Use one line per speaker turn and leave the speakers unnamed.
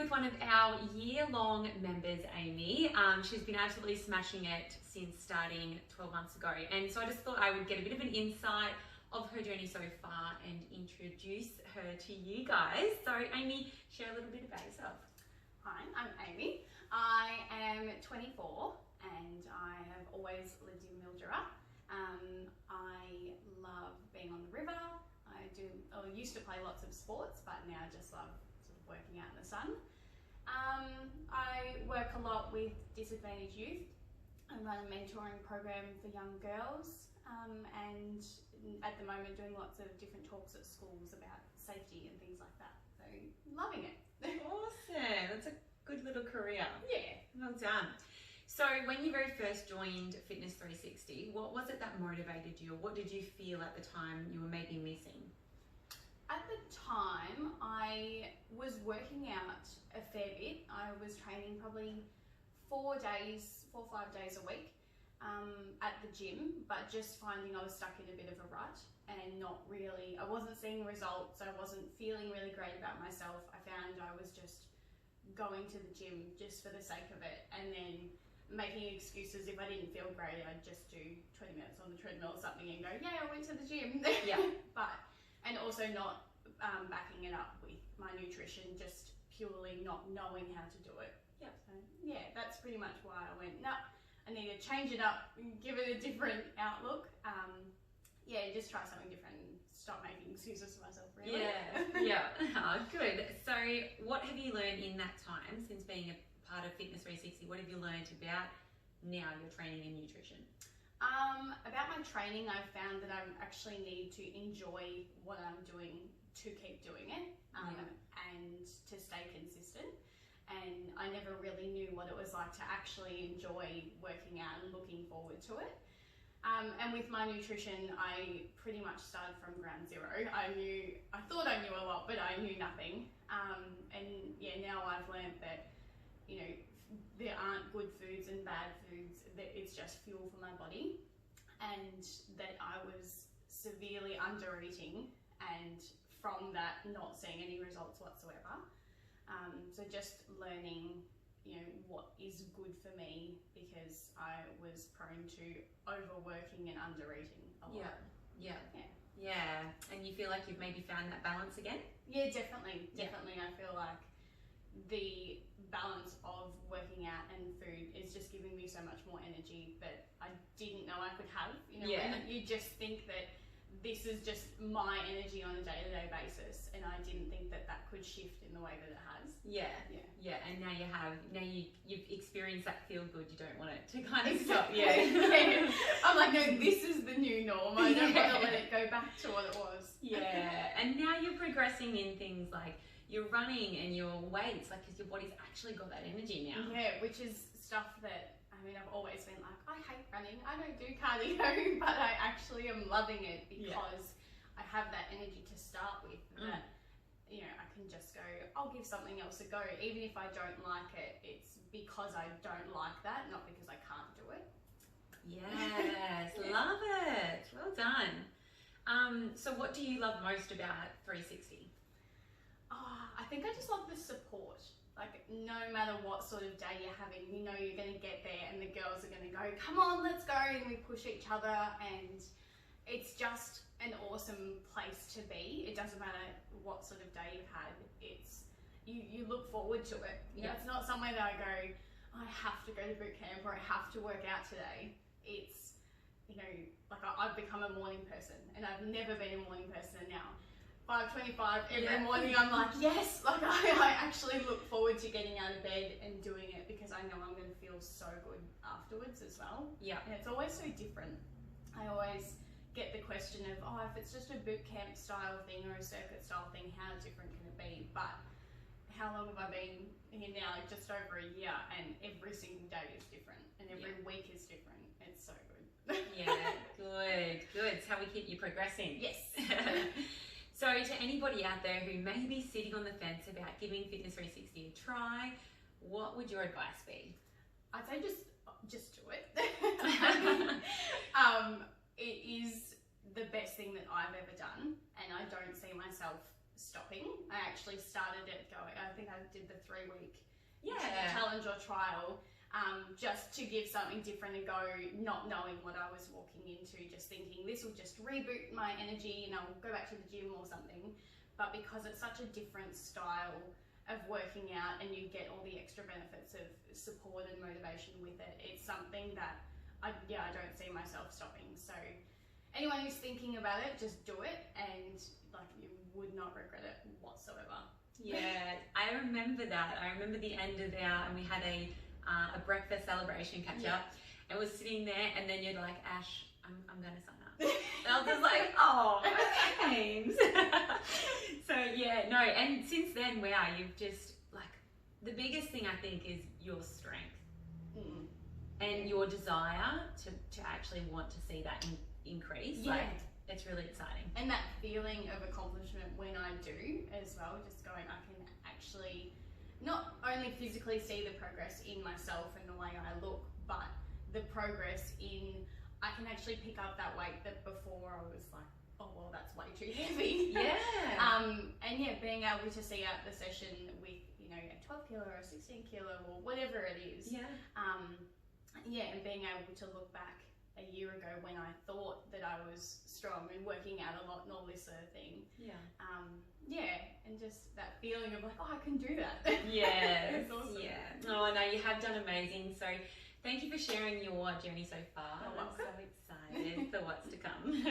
with one of our year-long members, Amy. She's been absolutely smashing it since starting 12 months ago. And so I just thought I would get a bit of an insight of her journey so far and introduce her to you guys. So Amy, share a little bit about yourself.
Hi, I'm Amy. I am 24 and I have always lived in Mildura. I love being on the river. I used to play lots of sports, but now I just love sort of working out in the sun. I work a lot with disadvantaged youth. I run a mentoring program for young girls, and at the moment doing lots of different talks at schools about safety and things like that. So loving it.
Awesome, that's a good little career.
Yeah.
Well done. So when you very first joined Fitness 360, what was it that motivated you, or what did you feel at the time you were maybe missing?
At the time, I was working out a fair bit. I was training probably 4 or 5 days a week at the gym, but just finding I was stuck in a bit of a rut and I wasn't seeing results. I wasn't feeling really great about myself. I found I was just going to the gym just for the sake of it, and then making excuses. If I didn't feel great, I'd just do 20 minutes on the treadmill or something and go, yeah, I went to the gym.
Yeah.
And also not backing it up with my nutrition, just purely not knowing how to do it.
Yep.
So yeah, that's pretty much why I went, no, I need to change it up and give it a different outlook. Just try something different and stop making excuses for myself, really.
Yeah. Oh, good. So what have you learned in that time since being a part of Fitness 360? What have you learned about now your training and nutrition?
About my training, I've found that I actually need to enjoy what I'm doing to keep doing it, and to stay consistent. And I never really knew what it was like to actually enjoy working out and looking forward to it. And with my nutrition, I pretty much started from ground zero. I thought I knew a lot, but I knew nothing. Now I've learned that, there aren't good foods and bad foods, that it's just fuel for my body, and that I was severely under eating, and from that not seeing any results whatsoever. So just learning, what is good for me, because I was prone to overworking and under eating a lot.
Yeah. And you feel like you've maybe found that balance again?
Yeah, definitely. I feel like the balance of working out and food is just giving me so much more energy that I didn't know I could have. And you just think that this is just my energy on a day-to-day basis, and I didn't think that could shift in the way that it has.
Yeah. And now you've experienced that feel good. You don't want it to kind of stop.
Yeah. I'm like, no, this is the new norm. I don't want to let it go back to what it was.
Yeah. And now you're progressing in things like your running and your weights, like, because your body's actually got that energy now.
Yeah, which is stuff that, I've always been like, I hate running, I don't do cardio, but I actually am loving it because I have that energy to start with, that, I can just go, I'll give something else a go. Even if I don't like it, it's because I don't like that, not because I can't do it.
Yes, love it. Well done. So what do you love most about 360?
I think I just love the support. Like, no matter what sort of day you're having, you're going to get there and the girls are going to go, come on, let's go, and we push each other, and it's just an awesome place to be. It doesn't matter what sort of day you've had. It's you look forward to it. It's not somewhere that I go, I have to go to boot camp or I have to work out today. It's, like I've become a morning person, and I've never been a morning person, and now 5:25 every morning, I'm like, yes, like I actually look forward to getting out of bed and doing it, because I know I'm going to feel so good afterwards as well. Yeah. And it's always so different. I always get the question of, if it's just a boot camp style thing or a circuit style thing, how different can it be? But how long have I been here now? Like just over a year, and every single day is different, and every week is different. It's so good.
Yeah, good. It's how we keep you progressing.
Yes.
So to anybody out there who may be sitting on the fence about giving Fitness 360 a try, what would your advice be?
I'd say just do it. It is the best thing that I've ever done, and I don't see myself stopping. I actually started it going, I think I did the 3-week
Yeah.
challenge or trial, just to give something different and go, not knowing what I was walking into, just thinking this will just reboot my energy and I'll go back to the gym or something. But because it's such a different style of working out and you get all the extra benefits of support and motivation with it, it's something that I don't see myself stopping. So anyone who's thinking about it, just do it, and like you would not regret it whatsoever.
Yeah, I remember that. I remember the end of and we had a breakfast celebration catch up, and was sitting there, and then you're like, Ash, I'm going to sign up. And I was just like, oh, thanks. So yeah, no, and since then, wow, you've just like, the biggest thing I think is your strength and your desire to actually want to see that increase.
Yeah.
Like, it's really exciting.
And that feeling of accomplishment when I do as well, just going, I can actually not only physically see the progress in myself and the way I look, but the progress in, I can actually pick up that weight that before I was like, oh, well, that's way too heavy.
Yeah.
And yeah, being able to see out the session with, you know, a 12 kilo or a 16 kilo or whatever it is.
Yeah.
And being able to look back a year ago when I thought that I was strong and working out a lot and all this sort of thing.
Yeah.
And just that feeling of like, oh, I can do that.
Yes.
It's awesome.
Yeah. Oh, no, you have done amazing. So thank you for sharing your journey so far.
You're
I'm
welcome.
so excited for what's to come.